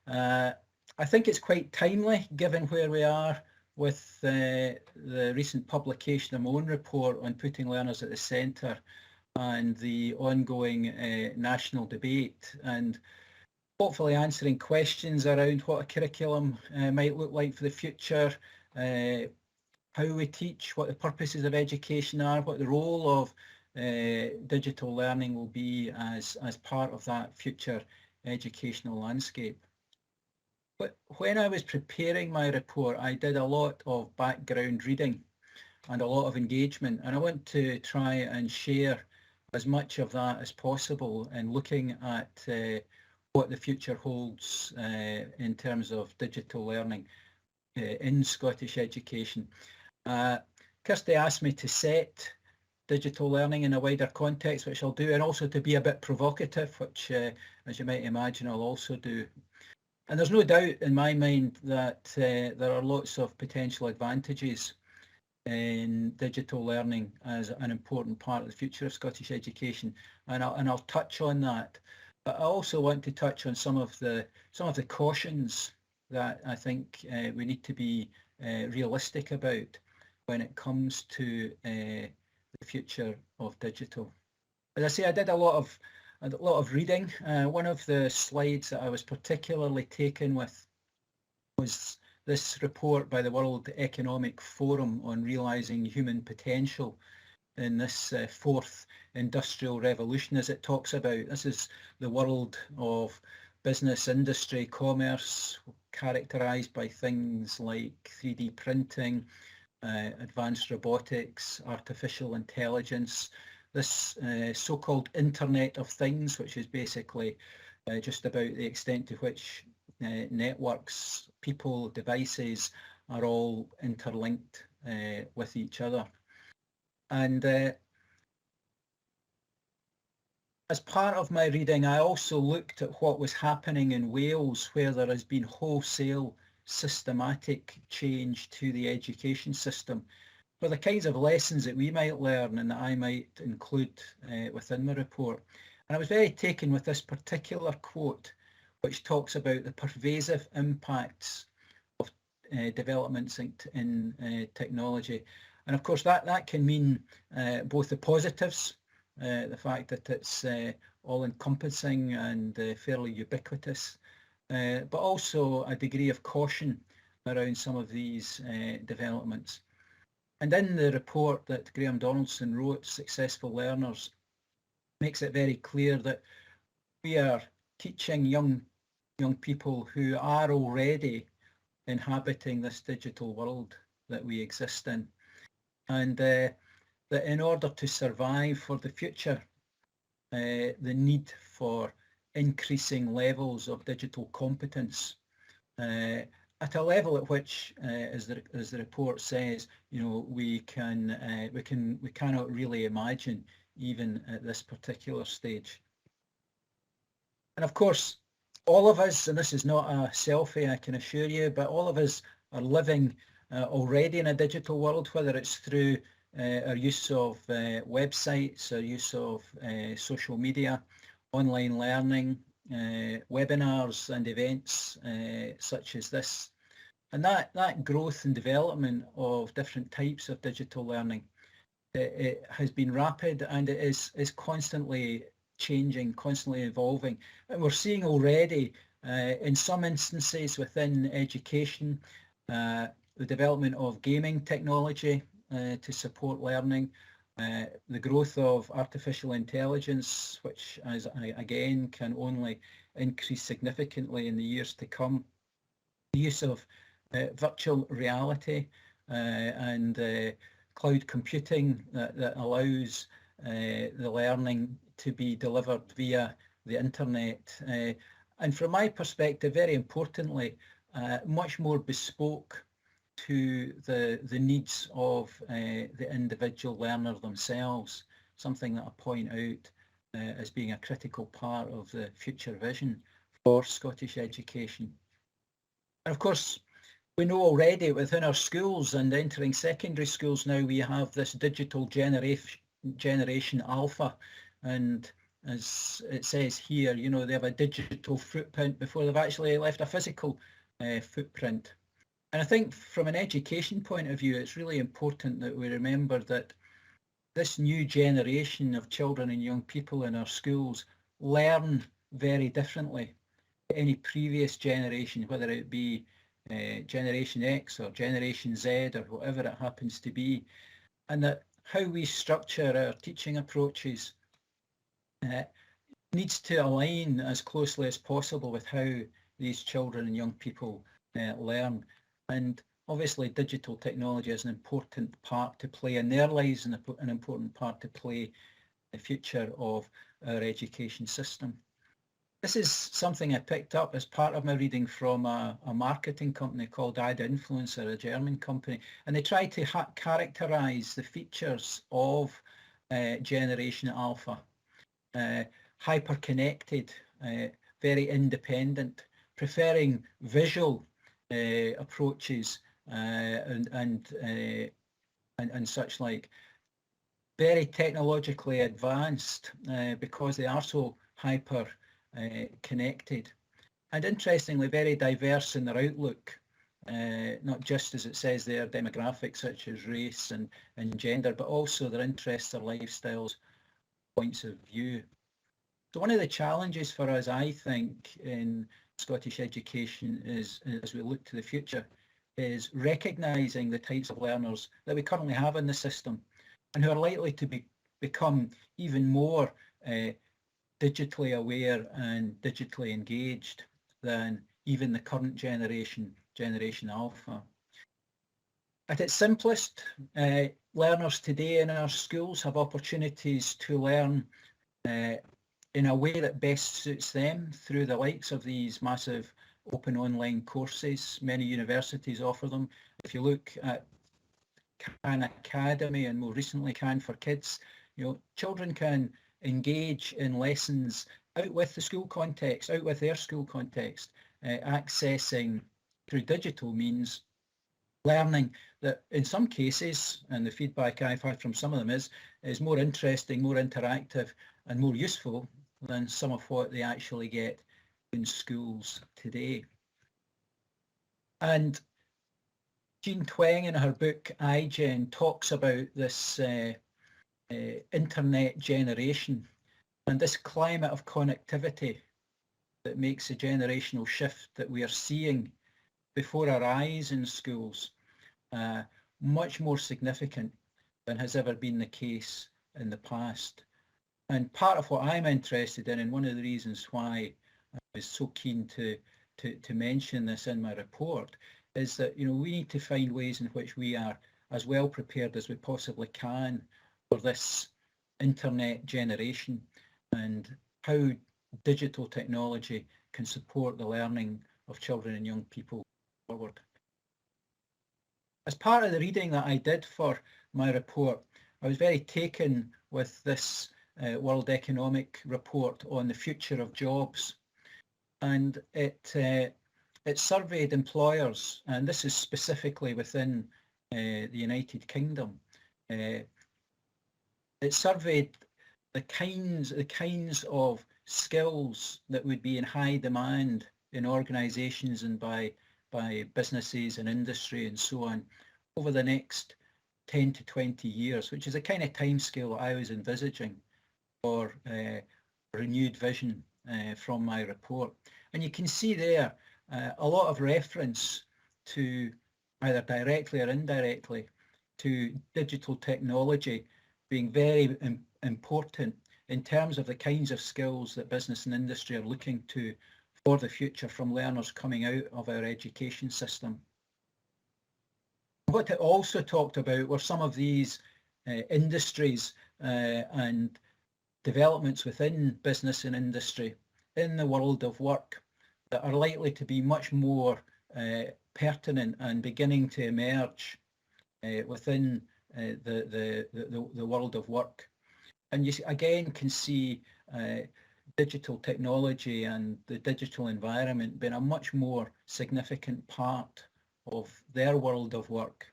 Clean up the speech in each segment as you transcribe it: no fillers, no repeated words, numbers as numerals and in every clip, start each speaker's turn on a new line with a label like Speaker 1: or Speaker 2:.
Speaker 1: I think it's quite timely given where we are with the recent publication of my own report on putting learners at the centre and the ongoing national debate, and hopefully answering questions around what a curriculum might look like for the future, how we teach, what the purposes of education are, what the role of digital learning will be as part of that future educational landscape. But when I was preparing my report, I did a lot of background reading and a lot of engagement, and I want to try and share as much of that as possible in looking at what the future holds in terms of digital learning in Scottish education. Kirsty asked me to set digital learning in a wider context, which I'll do, and also to be a bit provocative, which, as you might imagine, I'll also do. And there's no doubt in my mind that there are lots of potential advantages in digital learning as an important part of the future of Scottish education, and I'll touch on that. But I also want to touch on some of the cautions that I think we need to be realistic about when it comes to the future of digital. As I say, I did a lot of reading. One of the slides that I was particularly taken with was this report by the World Economic Forum on realising human potential in this fourth industrial revolution, as it talks about. This is the world of business, industry, commerce, characterised by things like 3D printing, advanced robotics, artificial intelligence, this so-called Internet of Things, which is basically just about the extent to which networks, people, devices are all interlinked with each other. And as part of my reading, I also looked at what was happening in Wales, where there has been wholesale systematic change to the education system, for the kinds of lessons that we might learn and that I might include within the report. And I was very taken with this particular quote, which talks about the pervasive impacts of developments in technology. And of course that can mean both the positives, the fact that it's all-encompassing and fairly ubiquitous, but also a degree of caution around some of these developments. And in the report that Graham Donaldson wrote, Successful Learners, makes it very clear that we are teaching young people who are already inhabiting this digital world that we exist in, and that in order to survive for the future, the need for increasing levels of digital competence at a level at which, as the report says, we cannot really imagine even at this particular stage. And of course, all of us, and this is not a selfie, I can assure you, but all of us are living already in a digital world, whether it's through our use of websites, our use of social media, online learning, webinars and events such as this. And that growth and development of different types of digital learning, it has been rapid, and it is constantly changing, constantly evolving. And we're seeing already in some instances within education the development of gaming technology to support learning, the growth of artificial intelligence, which again can only increase significantly in the years to come, the use of virtual reality and cloud computing that allows the learning to be delivered via the internet, and from my perspective, very importantly, much more bespoke to the needs of the individual learner themselves, something that I point out as being a critical part of the future vision for Scottish education. And of course, we know already within our schools and entering secondary schools now, we have this digital generation alpha, and as it says here, you know, they have a digital footprint before they've actually left a physical footprint. And I think from an education point of view, it's really important that we remember that this new generation of children and young people in our schools learn very differently to any previous generation, whether it be Generation X or Generation Z or whatever it happens to be, and that how we structure our teaching approaches needs to align as closely as possible with how these children and young people learn. And obviously digital technology is an important part to play in their lives and an important part to play in the future of our education system. This is something I picked up as part of my reading from a marketing company called Ida Influencer, a German company, and they try to characterize the features of Generation Alpha. Hyper-connected, very independent, preferring visual approaches and such like, very technologically advanced because they are so hyper connected, and interestingly very diverse in their outlook, not just as it says there, demographics such as race and gender, but also their interests, their lifestyles, points of view. So one of the challenges for us, I think, in Scottish education is, as we look to the future, is recognising the types of learners that we currently have in the system and who are likely to become even more digitally aware and digitally engaged than even the current generation, Generation Alpha. At its simplest, learners today in our schools have opportunities to learn in a way that best suits them through the likes of these massive open online courses. Many universities offer them. If you look at Khan Academy and more recently Khan for Kids, you know, children can engage in lessons out with the school context, out with their school context, accessing through digital means learning that in some cases, and the feedback I've had from some of them is more interesting, more interactive and more useful than some of what they actually get in schools today. And Jean Tweng in her book iGen talks about this internet generation and this climate of connectivity that makes a generational shift that we are seeing before our eyes in schools much more significant than has ever been the case in the past. And part of what I'm interested in, and one of the reasons why I was so keen to mention this in my report, is that, you know, we need to find ways in which we are as well prepared as we possibly can for this internet generation and how digital technology can support the learning of children and young people forward. As part of the reading that I did for my report, I was very taken with this World Economic Report on the future of jobs, and it surveyed employers, and this is specifically within the United Kingdom. It surveyed the kinds of skills that would be in high demand in organisations and by businesses and industry and so on over the next 10 to 20 years, which is a kind of timescale that I was envisaging for renewed vision from my report. And you can see there a lot of reference to, either directly or indirectly, to digital technology being very important in terms of the kinds of skills that business and industry are looking to for the future from learners coming out of our education system. What it also talked about were some of these industries and developments within business and industry in the world of work that are likely to be much more pertinent and beginning to emerge within the world of work. And you again can see digital technology and the digital environment being a much more significant part of their world of work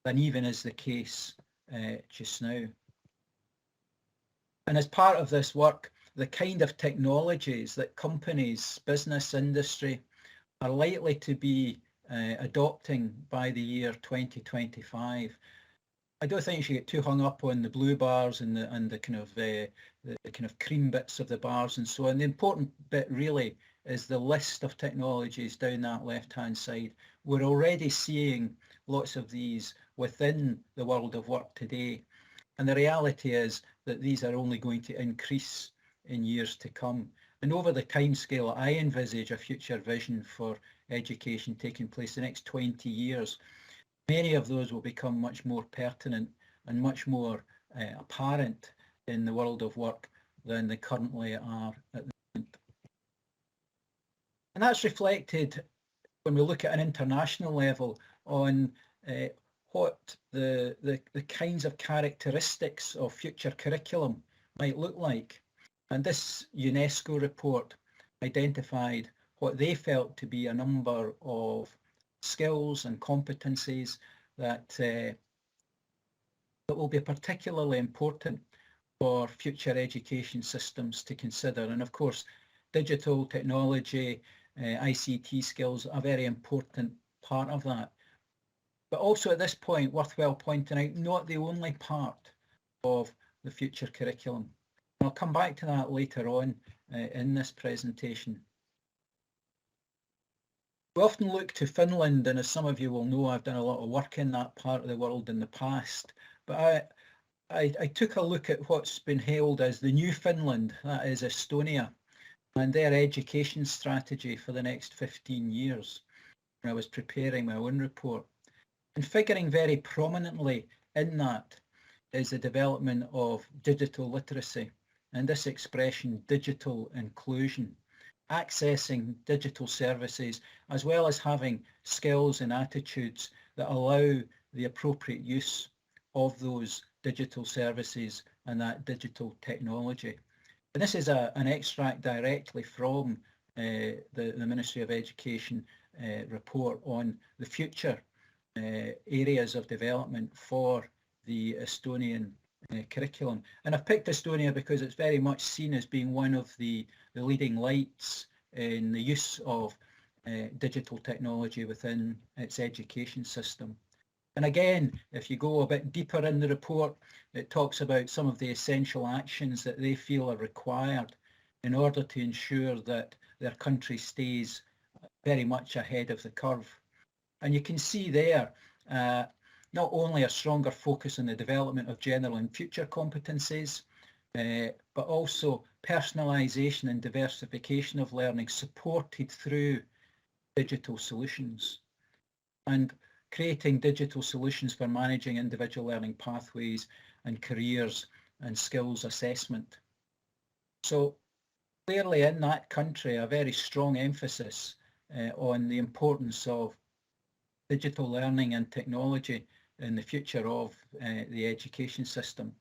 Speaker 1: than even is the case just now. And as part of this work, the kind of technologies that companies, business, industry are likely to be adopting by the year 2025. I don't think you should get too hung up on the blue bars and the kind of cream bits of the bars and so on. The important bit really is the list of technologies down that left-hand side. We're already seeing lots of these within the world of work today. And the reality is that these are only going to increase in years to come. And over the timescale, I envisage a future vision for education taking place the next 20 years. Many of those will become much more pertinent and much more apparent in the world of work than they currently are at the moment. And that's reflected when we look at an international level on what the kinds of characteristics of future curriculum might look like. And this UNESCO report identified what they felt to be a number of skills and competencies that will be particularly important for future education systems to consider. And of course, digital technology, ICT skills are a very important part of that. But also at this point, worthwhile pointing out, not the only part of the future curriculum. I'll come back to that later on in this presentation. We often look to Finland, and as some of you will know, I've done a lot of work in that part of the world in the past. But I took a look at what's been hailed as the new Finland, that is Estonia, and their education strategy for the next 15 years when I was preparing my own report. And figuring very prominently in that is the development of digital literacy, and this expression, digital inclusion, accessing digital services, as well as having skills and attitudes that allow the appropriate use of those digital services and that digital technology. And this is an extract directly from the Ministry of Education report on the future areas of development for the Estonian curriculum. And I've picked Estonia because it's very much seen as being one of the leading lights in the use of digital technology within its education system. And again, if you go a bit deeper in the report, it talks about some of the essential actions that they feel are required in order to ensure that their country stays very much ahead of the curve. And you can see there not only a stronger focus on the development of general and future competencies, but also personalisation and diversification of learning supported through digital solutions, and creating digital solutions for managing individual learning pathways and careers and skills assessment. So clearly in that country, a very strong emphasis on the importance of digital learning and technology in the future of the education system.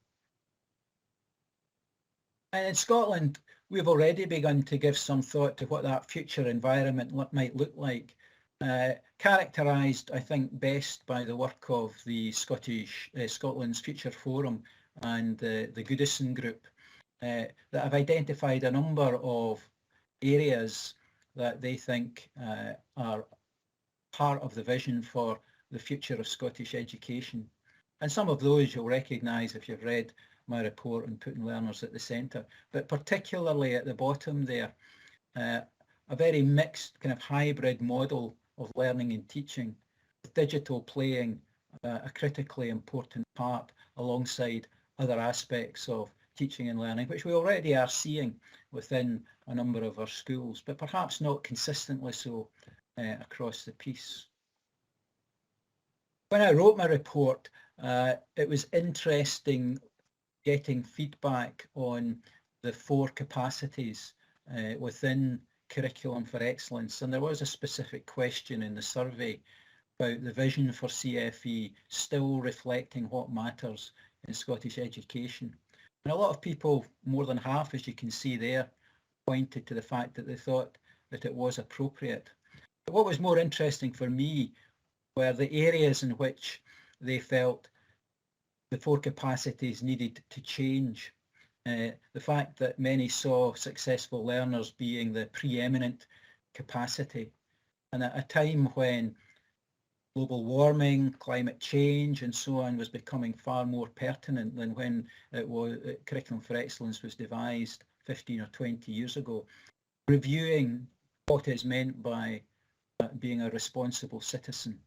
Speaker 1: And in Scotland, we've already begun to give some thought to what that future environment might look like, characterised, I think, best by the work of the Scotland's Future Forum and the Goodison Group that have identified a number of areas that they think are part of the vision for the future of Scottish education. And some of those you'll recognise if you've read my report on putting learners at the centre, but particularly at the bottom there, a very mixed kind of hybrid model of learning and teaching, with digital playing a critically important part alongside other aspects of teaching and learning, which we already are seeing within a number of our schools, but perhaps not consistently so across the piece. When I wrote my report, it was interesting getting feedback on the 4 capacities within Curriculum for Excellence, and there was a specific question in the survey about the vision for CFE still reflecting what matters in Scottish education. And a lot of people, more than half, as you can see there, pointed to the fact that they thought that it was appropriate. But what was more interesting for me were the areas in which they felt the 4 capacities needed to change. the fact that many saw successful learners being the preeminent capacity. And at a time when global warming, climate change and so on was becoming far more pertinent than when Curriculum for Excellence was devised 15 or 20 years ago, reviewing what is meant by being a responsible citizen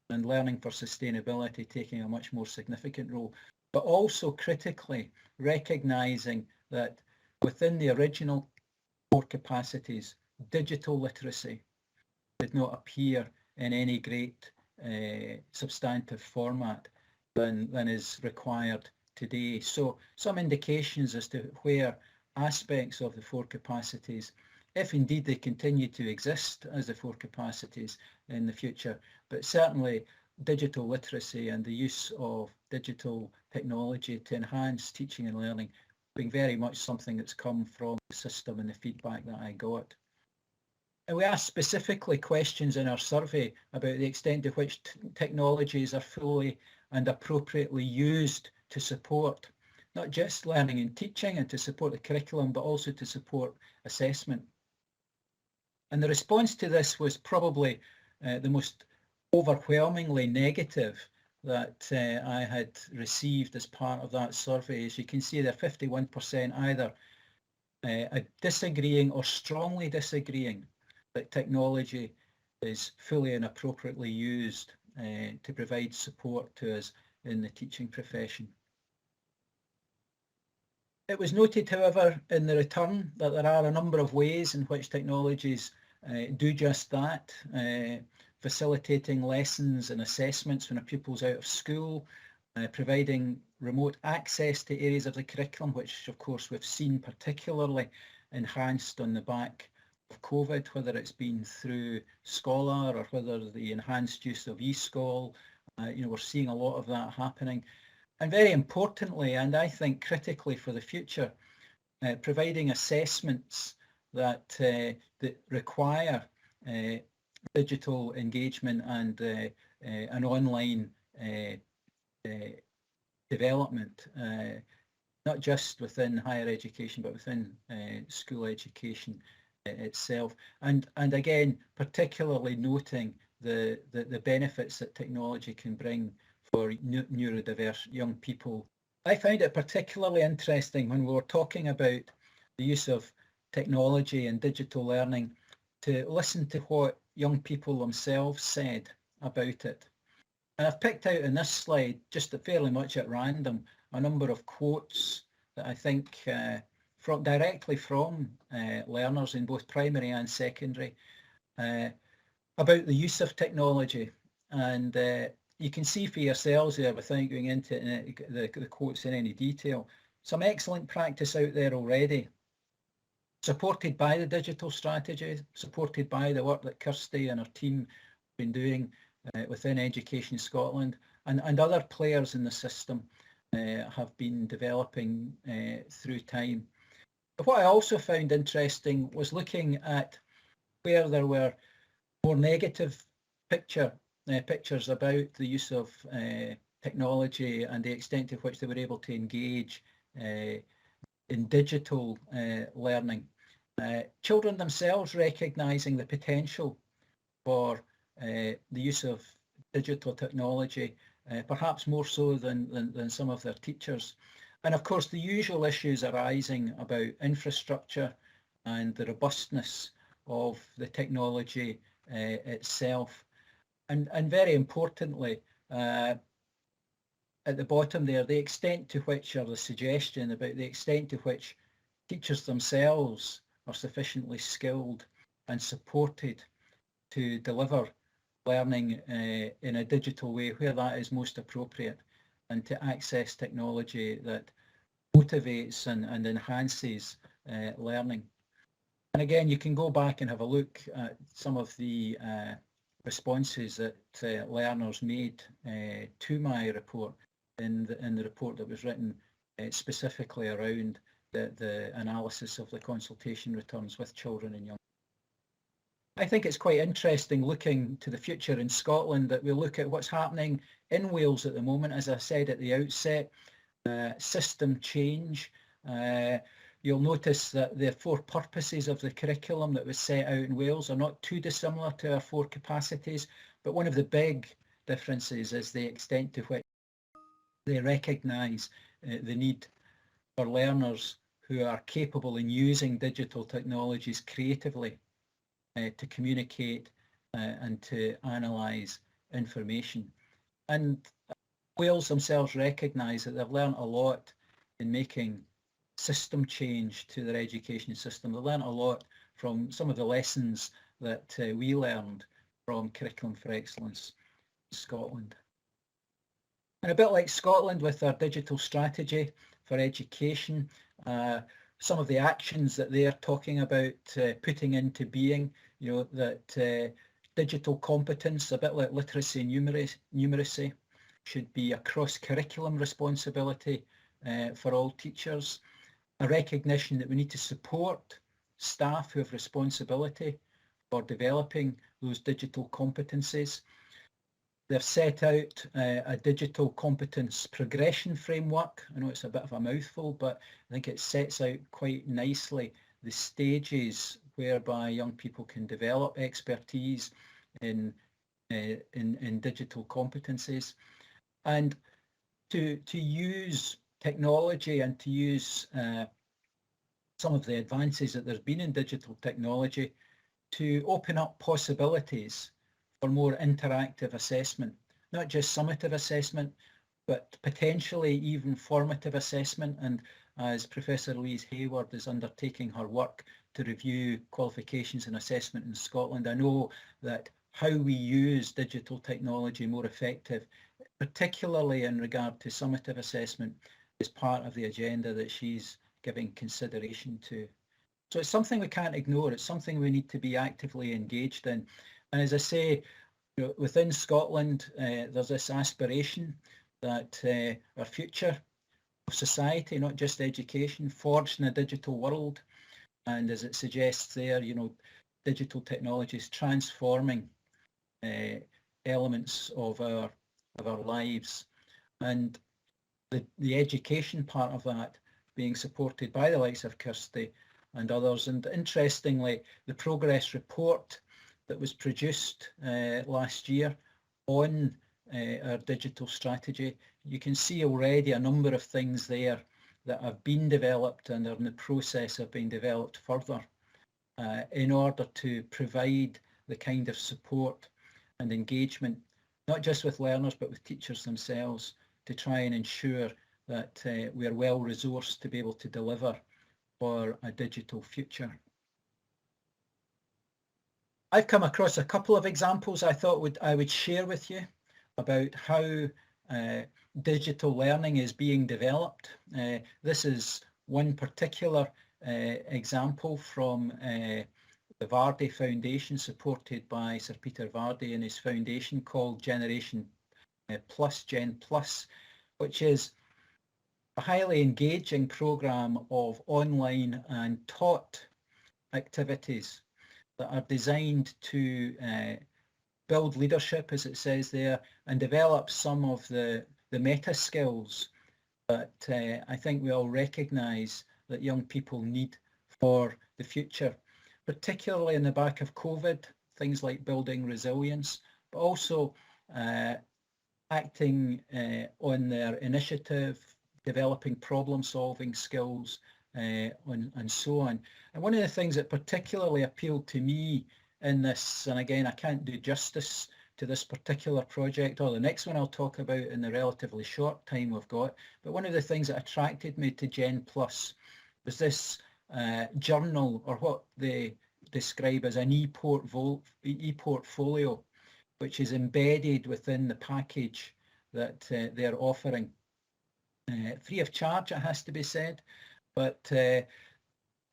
Speaker 1: and learning for sustainability taking a much more significant role, but also critically recognising that within the original core capacities, digital literacy did not appear in any great substantive format than is required today. So some indications as to where aspects of the four capacities, if indeed they continue to exist as the four capacities in the future, but certainly digital literacy and the use of digital technology to enhance teaching and learning being very much something that's come from the system and the feedback that I got. And we asked specifically questions in our survey about the extent to which technologies are fully and appropriately used to support not just learning and teaching and to support the curriculum, but also to support assessment. And the response to this was probably the most overwhelmingly negative that I had received as part of that survey. As you can see, there 51% either disagreeing or strongly disagreeing that technology is fully and appropriately used to provide support to us in the teaching profession. It was noted, however, in the return that there are a number of ways in which technologies do just that, facilitating lessons and assessments when a pupil's out of school, providing remote access to areas of the curriculum, which of course we've seen particularly enhanced on the back of COVID, whether it's been through Scholar or whether the enhanced use of eSchool, we're seeing a lot of that happening. And very importantly, and I think critically for the future, providing assessments that require digital engagement and an online development, not just within higher education, but within school education itself. And again, particularly noting the benefits that technology can bring for neurodiverse young people. I found it particularly interesting when we were talking about the use of technology and digital learning to listen to what young people themselves said about it. And I've picked out in this slide, just fairly much at random, a number of quotes that I think directly from learners in both primary and secondary about the use of technology. And you can see for yourselves there, without going into the quotes in any detail, some excellent practice out there already, supported by the digital strategy, supported by the work that Kirsty and her team have been doing within Education Scotland, and other players in the system have been developing through time. But what I also found interesting was looking at where there were more negative pictures about the use of technology and the extent to which they were able to engage in digital learning. Children themselves recognising the potential for the use of digital technology, perhaps more so than some of their teachers. And of course, the usual issues arising about infrastructure and the robustness of the technology itself. And very importantly, at the bottom there, the extent to which, or the suggestion about the extent to which teachers themselves are sufficiently skilled and supported to deliver learning in a digital way where that is most appropriate, and to access technology that motivates and enhances learning. And again, you can go back and have a look at some of the responses that learners made to my report in the report that was written specifically around the analysis of the consultation returns with children and young. I think it's quite interesting looking to the future in Scotland that we look at what's happening in Wales at the moment. As I said at the outset, system change You'll notice that the 4 purposes of the curriculum that was set out in Wales are not too dissimilar to our 4 capacities, but one of the big differences is the extent to which they recognise the need for learners who are capable in using digital technologies creatively to communicate and to analyse information. And Wales themselves recognise that they've learnt a lot in making system change to their education system. They learnt a lot from some of the lessons that we learned from Curriculum for Excellence in Scotland. And a bit like Scotland with their digital strategy for education, some of the actions that they're talking about putting into being, you know, that digital competence, a bit like literacy and numeracy, should be a cross-curriculum responsibility for all teachers. A recognition that we need to support staff who have responsibility for developing those digital competencies. They've set out a digital competence progression framework. I know it's a bit of a mouthful, but I think it sets out quite nicely the stages whereby young people can develop expertise in digital competencies. And to use technology and to use some of the advances that there's been in digital technology to open up possibilities for more interactive assessment, not just summative assessment, but potentially even formative assessment. And as Professor Louise Hayward is undertaking her work to review qualifications and assessment in Scotland, I know that how we use digital technology more effective, particularly in regard to summative assessment, is part of the agenda that she's giving consideration to. So it's something we can't ignore. It's something we need to be actively engaged in. And as I say, you know, within Scotland, there's this aspiration that our future of society, not just education, forged in a digital world. And as it suggests there, you know, digital technology is transforming elements of our lives. And the education part of that being supported by the likes of Kirsty and others. And interestingly, the progress report that was produced last year on our digital strategy, you can see already a number of things there that have been developed and are in the process of being developed further in order to provide the kind of support and engagement, not just with learners, but with teachers themselves, to try and ensure that we are well resourced to be able to deliver for a digital future. I've come across a couple of examples I thought I would share with you about how digital learning is being developed. This is one particular example from the Vardy Foundation, supported by Sir Peter Vardy and his foundation, called Generation Plus, Gen Plus, which is a highly engaging programme of online and taught activities that are designed to build leadership, as it says there, and develop some of the meta skills that I think we all recognise that young people need for the future, particularly in the back of COVID, things like building resilience, but also acting on their initiative, developing problem-solving skills, and so on. And one of the things that particularly appealed to me in this, and again, I can't do justice to this particular project or the next one I'll talk about in the relatively short time we've got, but one of the things that attracted me to Gen Plus was this journal, or what they describe as an e-portfolio, which is embedded within the package that they're offering. Free of charge, it has to be said, but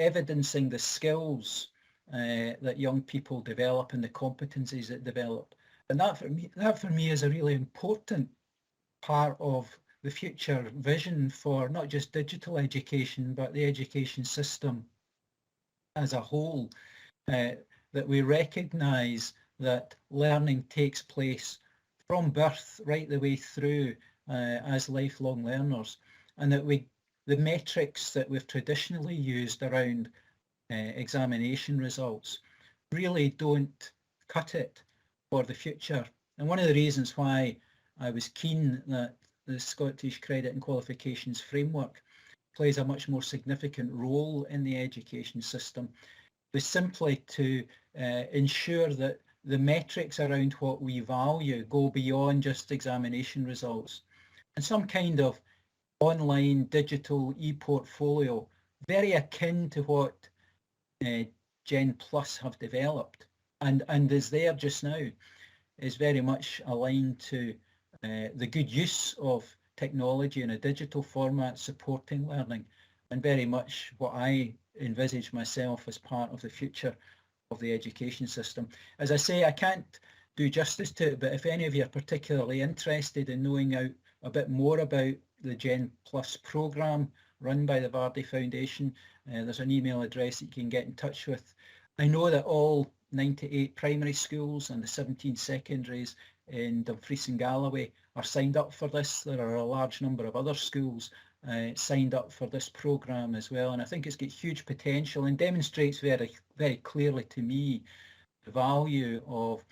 Speaker 1: evidencing the skills that young people develop and the competencies that develop. And that for me is a really important part of the future vision for not just digital education, but the education system as a whole, that we recognise that learning takes place from birth right the way through as lifelong learners, and that we the metrics that we've traditionally used around examination results really don't cut it for the future. And one of the reasons why I was keen that the Scottish Credit and Qualifications Framework plays a much more significant role in the education system was simply to ensure that the metrics around what we value go beyond just examination results, and some kind of online digital e-portfolio, very akin to what Gen Plus have developed and is there just now, is very much aligned to the good use of technology in a digital format supporting learning, and very much what I envisage myself as part of the future of the education system. As I say, I can't do justice to it, but if any of you are particularly interested in knowing out a bit more about the Gen Plus programme run by the Vardy Foundation, there's an email address that you can get in touch with. I know that all 98 primary schools and the 17 secondaries in Dumfries and Galloway are signed up for this. There are a large number of other schools signed up for this programme as well, and I think it's got huge potential and demonstrates very, very clearly to me the value of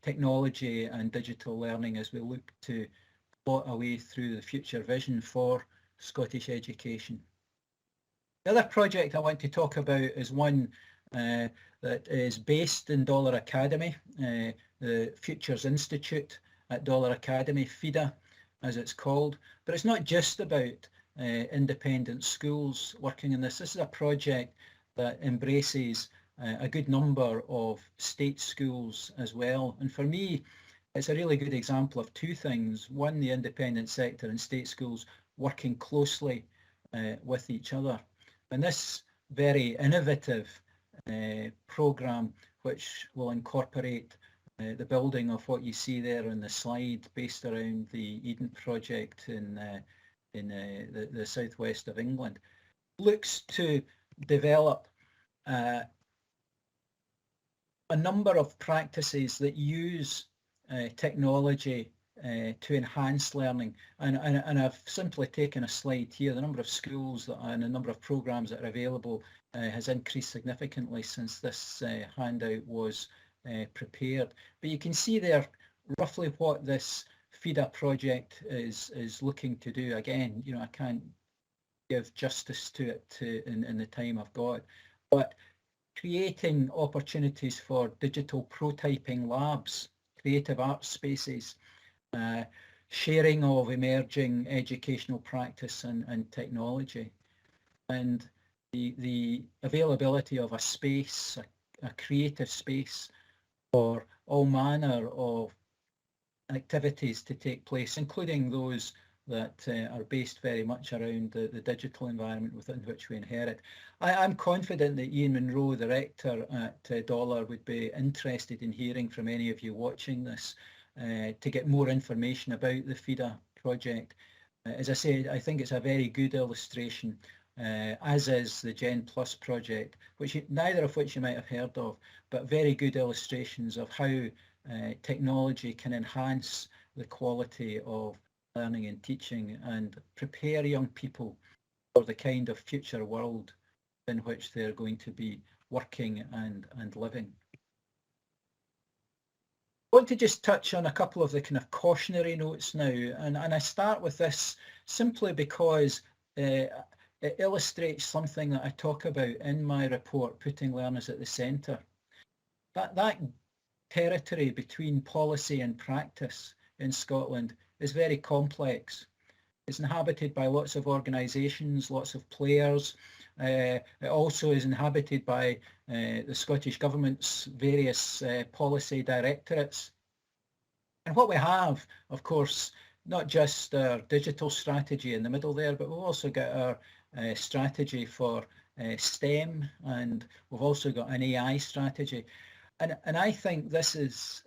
Speaker 1: technology and digital learning as we look to plot a way through the future vision for Scottish education. The other project I want to talk about is one that is based in Dollar Academy, the Futures Institute at Dollar Academy, FIDA as it's called. But it's not just about independent schools working in this. This is a project that embraces a good number of state schools as well. And for me, it's a really good example of two things. One, the independent sector and state schools working closely with each other. And this very innovative programme, which will incorporate the building of what you see there on the slide, based around the Eden project in the southwest of England, looks to develop a number of practices that use technology to enhance learning. And I've simply taken a slide here. The number of schools and the number of programmes that are available has increased significantly since this handout was prepared. But you can see there roughly what this FIDA project is looking to do. Again, you know, I can't give justice to it in the time I've got, but creating opportunities for digital prototyping labs, creative art spaces, sharing of emerging educational practice and technology, and the availability of a space, a creative space for all manner of activities to take place, including those that are based very much around the digital environment within which we inherit. I'm confident that Ian Munro, the rector at Dollar, would be interested in hearing from any of you watching this to get more information about the FIDA project. As I said, I think it's a very good illustration, as is the Gen Plus project, which neither of which you might have heard of, but very good illustrations of how technology can enhance the quality of learning and teaching and prepare young people for the kind of future world in which they're going to be working and living. I want to just touch on a couple of the kind of cautionary notes now, and I start with this simply because it illustrates something that I talk about in my report, Putting Learners at the Centre. That territory between policy and practice in Scotland is very complex. It's inhabited by lots of organisations, lots of players. It also is inhabited by the Scottish Government's various policy directorates. And what we have, of course, not just our digital strategy in the middle there, but we've also got our strategy for STEM, and we've also got an AI strategy. And I think this is,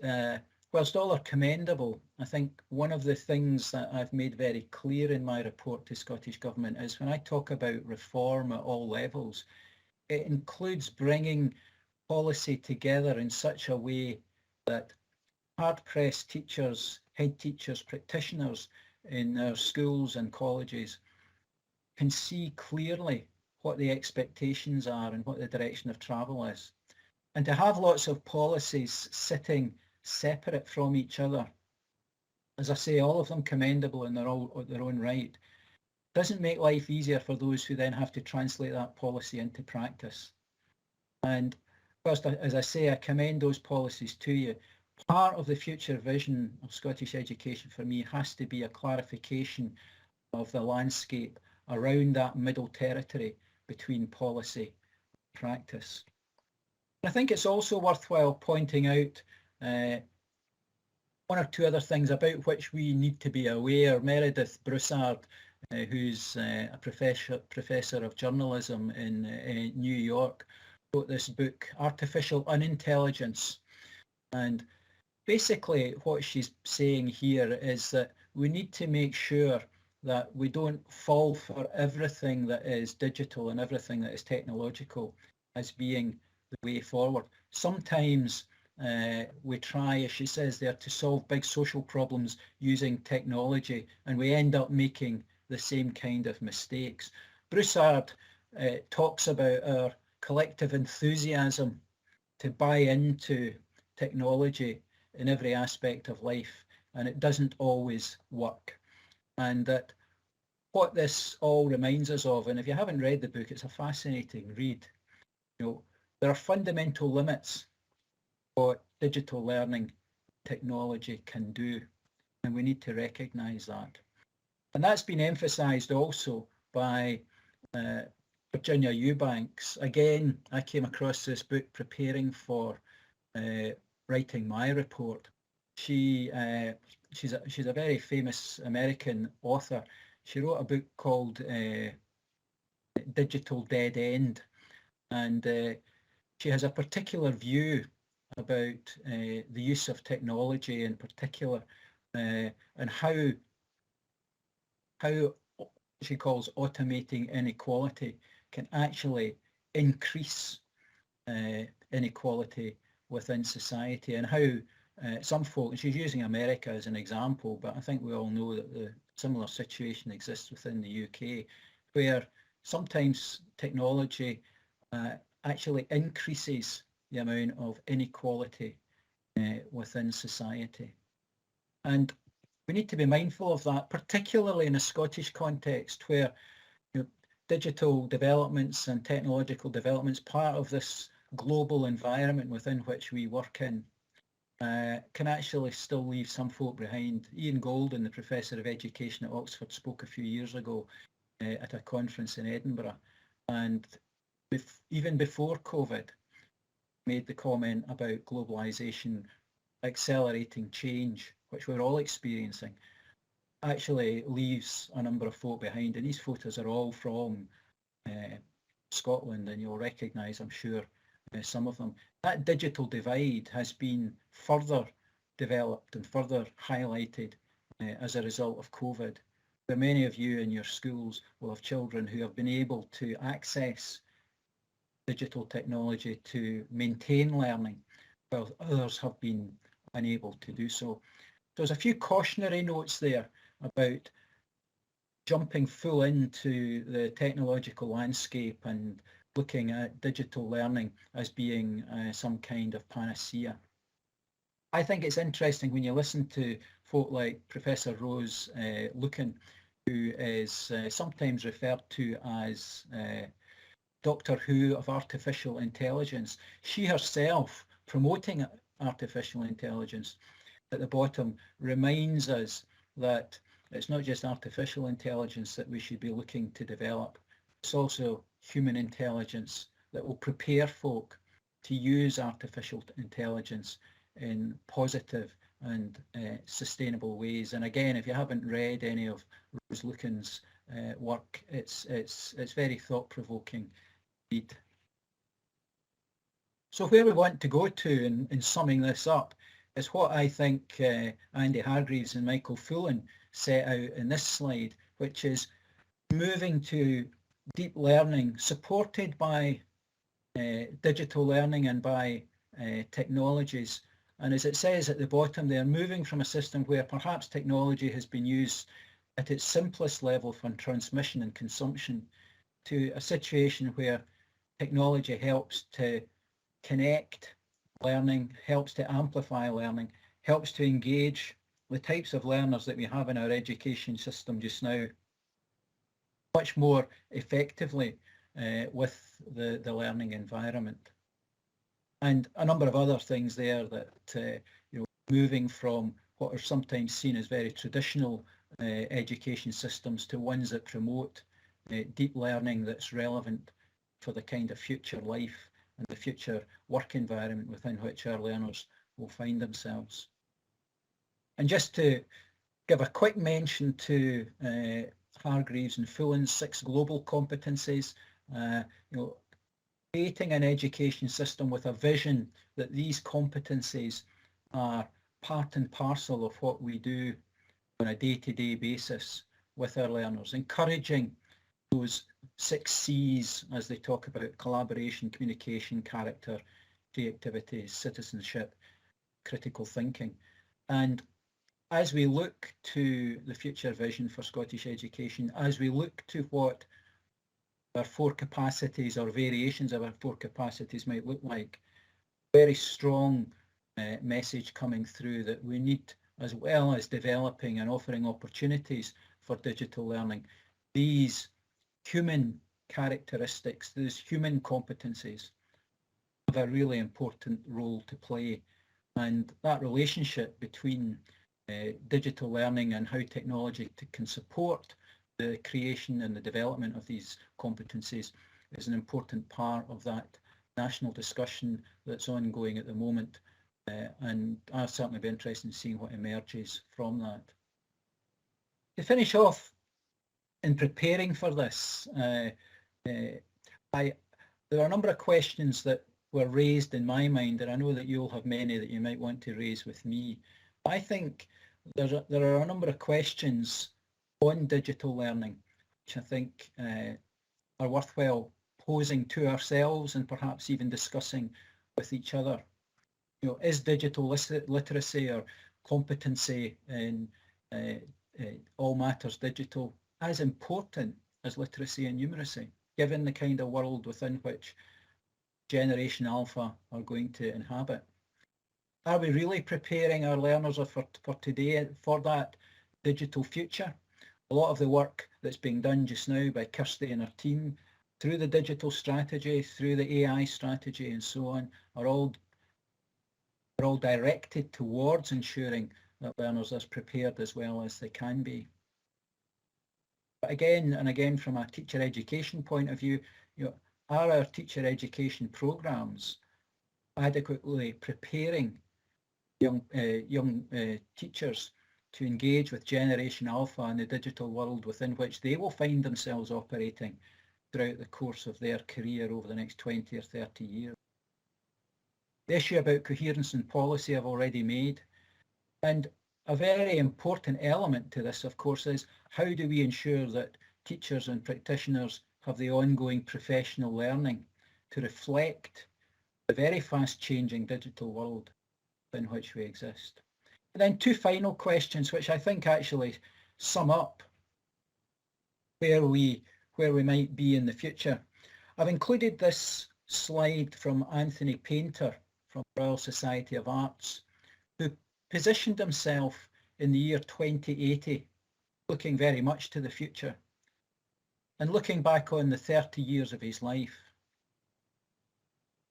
Speaker 1: whilst all are commendable, I think one of the things that I've made very clear in my report to Scottish Government is when I talk about reform at all levels, it includes bringing policy together in such a way that hard-pressed teachers, head teachers, practitioners in our schools and colleges can see clearly what the expectations are and what the direction of travel is. And to have lots of policies sitting separate from each other, as I say, all of them commendable in their own right, doesn't make life easier for those who then have to translate that policy into practice. And first, as I say, I commend those policies to you. Part of the future vision of Scottish education for me has to be a clarification of the landscape around that middle territory between policy and practice. I think it's also worthwhile pointing out one or two other things about which we need to be aware. Meredith Broussard, who's a professor of journalism in New York, wrote this book, Artificial Unintelligence. And basically what she's saying here is that we need to make sure that we don't fall for everything that is digital and everything that is technological as being the way forward. Sometimes we try, as she says there, to solve big social problems using technology, and we end up making the same kind of mistakes. Broussard talks about our collective enthusiasm to buy into technology in every aspect of life, and it doesn't always work. And that what this all reminds us of, and if you haven't read the book, it's a fascinating read. You know, there are fundamental limits what digital learning technology can do, and we need to recognise that. And that's been emphasised also by Virginia Eubanks. Again, I came across this book preparing for writing my report. She's a very famous American author. She wrote a book called Digital Dead End, and she has a particular view about the use of technology in particular, and how she calls automating inequality can actually increase inequality within society, and how some folk, and she's using America as an example, but I think we all know that the similar situation exists within the UK, where sometimes technology actually increases the amount of inequality within society. And we need to be mindful of that, particularly in a Scottish context where digital developments and technological developments, part of this global environment within which we work in, can actually still leave some folk behind. Ian Golden, the Professor of Education at Oxford, spoke a few years ago at a conference in Edinburgh, and even before COVID, made the comment about globalisation accelerating change, which we're all experiencing, actually leaves a number of folk behind. And these photos are all from Scotland, and you'll recognise, I'm sure, some of them. That digital divide has been further developed and further highlighted as a result of COVID, where many of you in your schools will have children who have been able to access digital technology to maintain learning, while others have been unable to do so. So there's a few cautionary notes there about jumping full into the technological landscape and looking at digital learning as being some kind of panacea. I think it's interesting when you listen to folk like Professor Rose Lucan, who is sometimes referred to as Doctor Who of artificial intelligence. She herself, promoting artificial intelligence at the bottom, reminds us that it's not just artificial intelligence that we should be looking to develop, it's also human intelligence that will prepare folk to use artificial intelligence in positive and sustainable ways. And again, if you haven't read any of Rose Lucan's work, it's very thought-provoking indeed. So where we want to go to in summing this up is what I think Andy Hargreaves and Michael Fullan set out in this slide, which is moving to deep learning supported by digital learning and by technologies. And as it says at the bottom there, moving from a system where perhaps technology has been used at its simplest level from transmission and consumption to a situation where technology helps to connect learning, helps to amplify learning, helps to engage the types of learners that we have in our education system just now much more effectively with the learning environment. And a number of other things there that, moving from what are sometimes seen as very traditional education systems to ones that promote deep learning that's relevant for the kind of future life and the future work environment within which our learners will find themselves. And just to give a quick mention to Hargreaves and Fullen's 6 global competencies, creating an education system with a vision that these competencies are part and parcel of what we do on a day-to-day basis with our learners, encouraging those 6 C's as they talk about collaboration, communication, character, creativity, citizenship, critical thinking. And as we look to the future vision for Scottish education, as we look to what our 4 capacities or variations of our 4 capacities might look like, very strong message coming through that we need, as well as developing and offering opportunities for digital learning, these human characteristics, these human competencies have a really important role to play. And that relationship between digital learning and how technology can support the creation and the development of these competencies is an important part of that national discussion that's ongoing at the moment. And I'll certainly be interested in seeing what emerges from that. To finish off, in preparing for this, there are a number of questions that were raised in my mind, and I know that you'll have many that you might want to raise with me. I think there are a number of questions on digital learning, which I think are worthwhile posing to ourselves and perhaps even discussing with each other. Is digital literacy or competency in all matters digital as important as literacy and numeracy, given the kind of world within which Generation Alpha are going to inhabit? Are we really preparing our learners for today for that digital future? A lot of the work that's being done just now by Kirsty and her team through the digital strategy, through the AI strategy and so on, are all directed towards ensuring that learners are as prepared as well as they can be. But again and again, from a teacher education point of view, are our teacher education programs adequately preparing young teachers to engage with Generation Alpha and the digital world within which they will find themselves operating throughout the course of their career over the next 20 or 30 years? The issue about coherence and policy I've already made. And a very important element to this, of course, is how do we ensure that teachers and practitioners have the ongoing professional learning to reflect the very fast changing digital world in which we exist. And then 2 final questions, which I think actually sum up where we might be in the future. I've included this slide from Anthony Painter from Royal Society of Arts, who positioned himself in the year 2080, looking very much to the future and looking back on the 30 years of his life.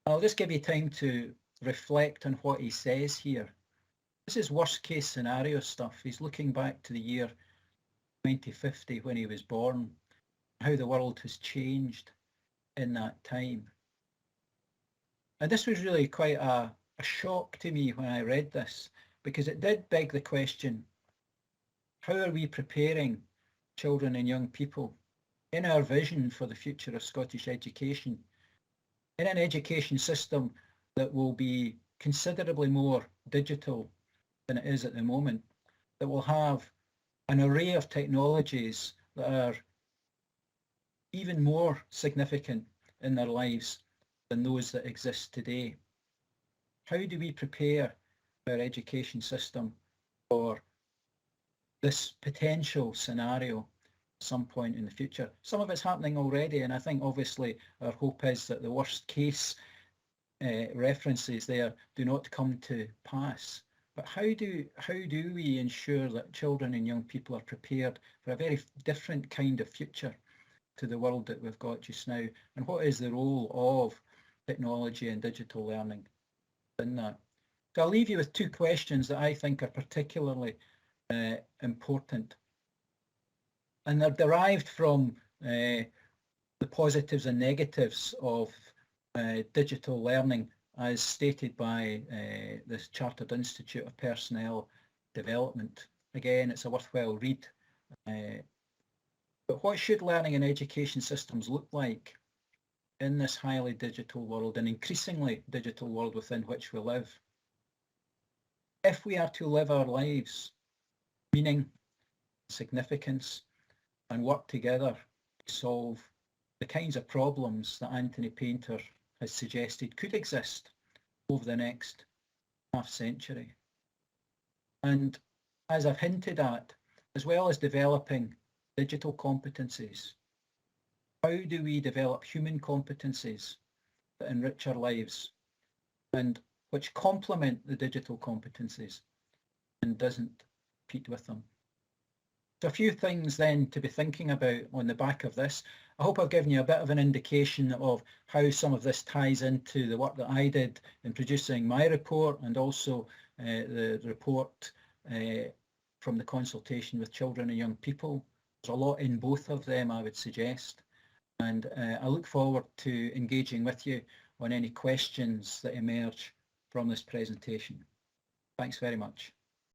Speaker 1: I'll just give you time to reflect on what he says here. This is worst case scenario stuff. He's looking back to the year 2050 when he was born, how the world has changed in that time. And this was really quite a shock to me when I read this, because it did beg the question, how are we preparing children and young people in our vision for the future of Scottish education, in an education system that will be considerably more digital than it is at the moment, that will have an array of technologies that are even more significant in their lives than those that exist today? How do we prepare our education system for this potential scenario at some point in the future. Some of it's happening already, and I think obviously our hope is that the worst case references there do not come to pass. But how do we ensure that children and young people are prepared for a very different kind of future to the world that we've got just now? And what is the role of technology and digital learning in that? So I'll leave you with two questions that I think are particularly important. And they're derived from the positives and negatives of digital learning as stated by this Chartered Institute of Personnel Development. Again, it's a worthwhile read. But what should learning and education systems look like in this highly digital world and increasingly digital world within which we live? If we are to live our lives, meaning, significance, and work together to solve the kinds of problems that Anthony Painter has suggested could exist over the next half century. And as I've hinted at, as well as developing digital competencies, how do we develop human competencies that enrich our lives and which complement the digital competencies and doesn't compete with them? So a few things then to be thinking about on the back of this. I hope I've given you a bit of an indication of how some of this ties into the work that I did in producing my report and also the report from the consultation with children and young people. There's a lot in both of them, I would suggest. And I look forward to engaging with you on any questions that emerge from this presentation. Thanks very much.